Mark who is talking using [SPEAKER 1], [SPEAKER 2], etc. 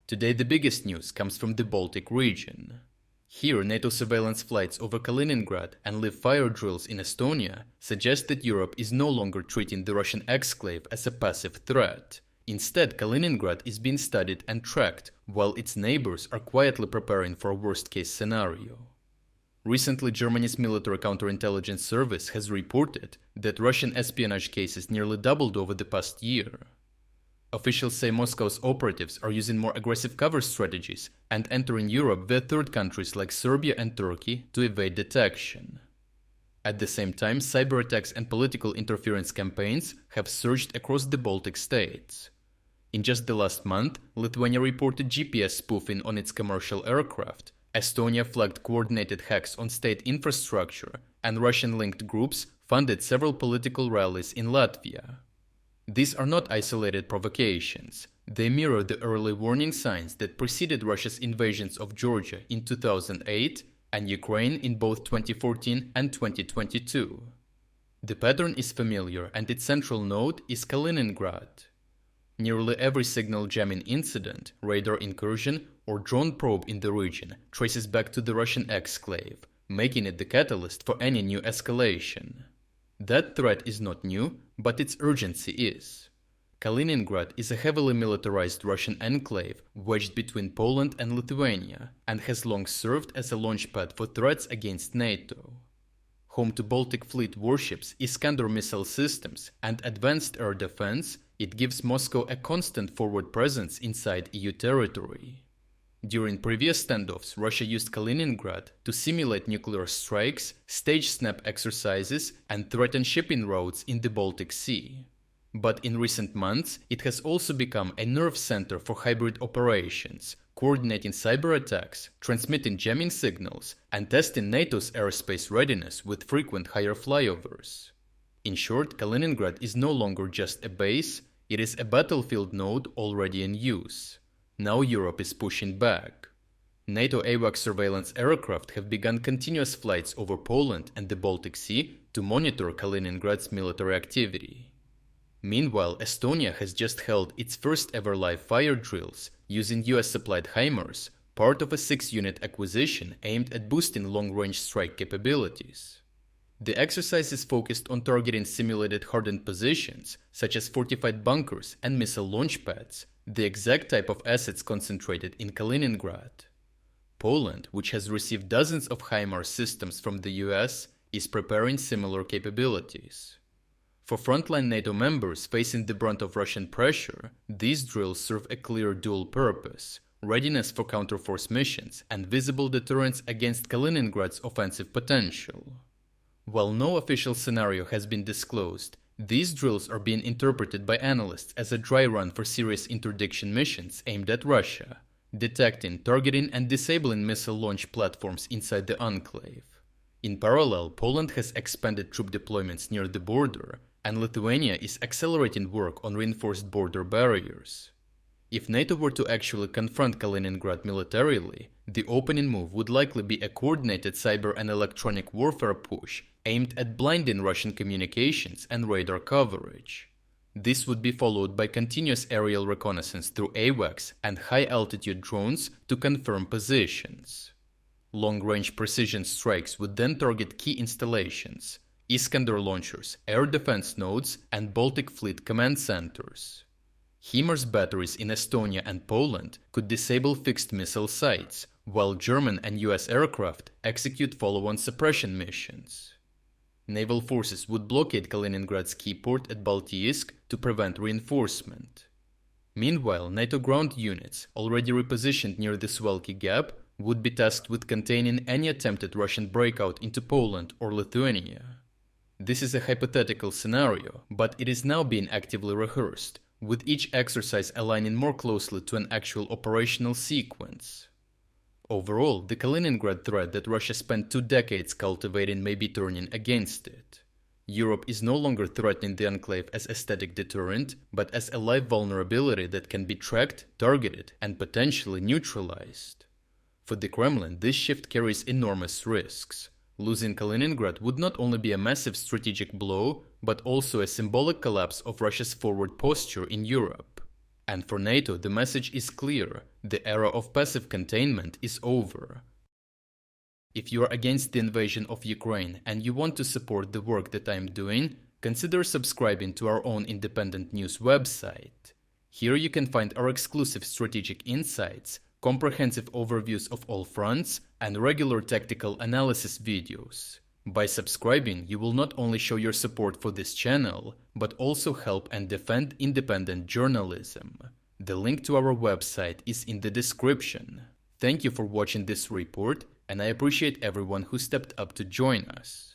[SPEAKER 1] Today the biggest news comes from the Baltic region. Here, NATO surveillance flights over Kaliningrad and live fire drills in Estonia suggest that Europe is no longer treating the Russian exclave as a passive threat. Instead, Kaliningrad is being studied and tracked, while its neighbors are quietly preparing for a worst-case scenario. Recently, Germany's military counterintelligence service has reported that Russian espionage cases nearly doubled over the past year. Officials say Moscow's operatives are using more aggressive cover strategies and entering Europe via third countries like Serbia and Turkey to evade detection. At the same time, cyberattacks and political interference campaigns have surged across the Baltic states. In just the last month, Lithuania reported GPS spoofing on its commercial aircraft, Estonia flagged coordinated hacks on state infrastructure, and Russian-linked groups funded several political rallies in Latvia. These are not isolated provocations. They mirror the early warning signs that preceded Russia's invasions of Georgia in 2008 and Ukraine in both 2014 and 2022. The pattern is familiar, and its central node is Kaliningrad. Nearly every signal jamming incident, radar incursion, or drone probe in the region traces back to the Russian exclave, making it the catalyst for any new escalation. That threat is not new, but its urgency is. Kaliningrad is a heavily militarized Russian enclave wedged between Poland and Lithuania, and has long served as a launchpad for threats against NATO. Home to Baltic Fleet warships, Iskander missile systems, and advanced air defense, it gives Moscow a constant forward presence inside EU territory. During previous standoffs, Russia used Kaliningrad to simulate nuclear strikes, stage snap exercises, and threaten shipping routes in the Baltic Sea. But in recent months, it has also become a nerve center for hybrid operations, coordinating cyberattacks, transmitting jamming signals, and testing NATO's airspace readiness with frequent higher flyovers. In short, Kaliningrad is no longer just a base, it is a battlefield node already in use. Now Europe is pushing back. NATO AWACS surveillance aircraft have begun continuous flights over Poland and the Baltic Sea to monitor Kaliningrad's military activity. Meanwhile, Estonia has just held its first ever live fire drills using US-supplied HIMARS, part of a 6-unit acquisition aimed at boosting long-range strike capabilities. The exercise is focused on targeting simulated hardened positions, such as fortified bunkers and missile launch pads, the exact type of assets concentrated in Kaliningrad. Poland, which has received dozens of HIMARS systems from the US, is preparing similar capabilities. For frontline NATO members facing the brunt of Russian pressure, these drills serve a clear dual purpose: readiness for counterforce missions and visible deterrence against Kaliningrad's offensive potential. While no official scenario has been disclosed, these drills are being interpreted by analysts as a dry run for serious interdiction missions aimed at Russia, detecting, targeting, and disabling missile launch platforms inside the enclave. In parallel, Poland has expanded troop deployments near the border, and Lithuania is accelerating work on reinforced border barriers. If NATO were to actually confront Kaliningrad militarily, the opening move would likely be a coordinated cyber and electronic warfare push aimed at blinding Russian communications and radar coverage. This would be followed by continuous aerial reconnaissance through AWACS and high-altitude drones to confirm positions. Long-range precision strikes would then target key installations, Iskander launchers, air defense nodes, and Baltic Fleet command centers. HIMARS batteries in Estonia and Poland could disable fixed missile sites, while German and US aircraft execute follow-on suppression missions. Naval forces would blockade Kaliningrad's key port at Baltic to prevent reinforcement. Meanwhile, NATO ground units, already repositioned near the Suwalki Gap, would be tasked with containing any attempted Russian breakout into Poland or Lithuania. This is a hypothetical scenario, but it is now being actively rehearsed, with each exercise aligning more closely to an actual operational sequence. Overall, the Kaliningrad threat that Russia spent 2 decades cultivating may be turning against it. Europe is no longer threatening the enclave as a static deterrent, but as a live vulnerability that can be tracked, targeted, and potentially neutralized. For the Kremlin, this shift carries enormous risks. Losing Kaliningrad would not only be a massive strategic blow, but also a symbolic collapse of Russia's forward posture in Europe. And for NATO, the message is clear: the era of passive containment is over. If you are against the invasion of Ukraine and you want to support the work that I am doing, consider subscribing to our own independent news website. Here you can find our exclusive strategic insights, comprehensive overviews of all fronts, and regular tactical analysis videos. By subscribing, you will not only show your support for this channel, but also help and defend independent journalism. The link to our website is in the description. Thank you for watching this report, and I appreciate everyone who stepped up to join us.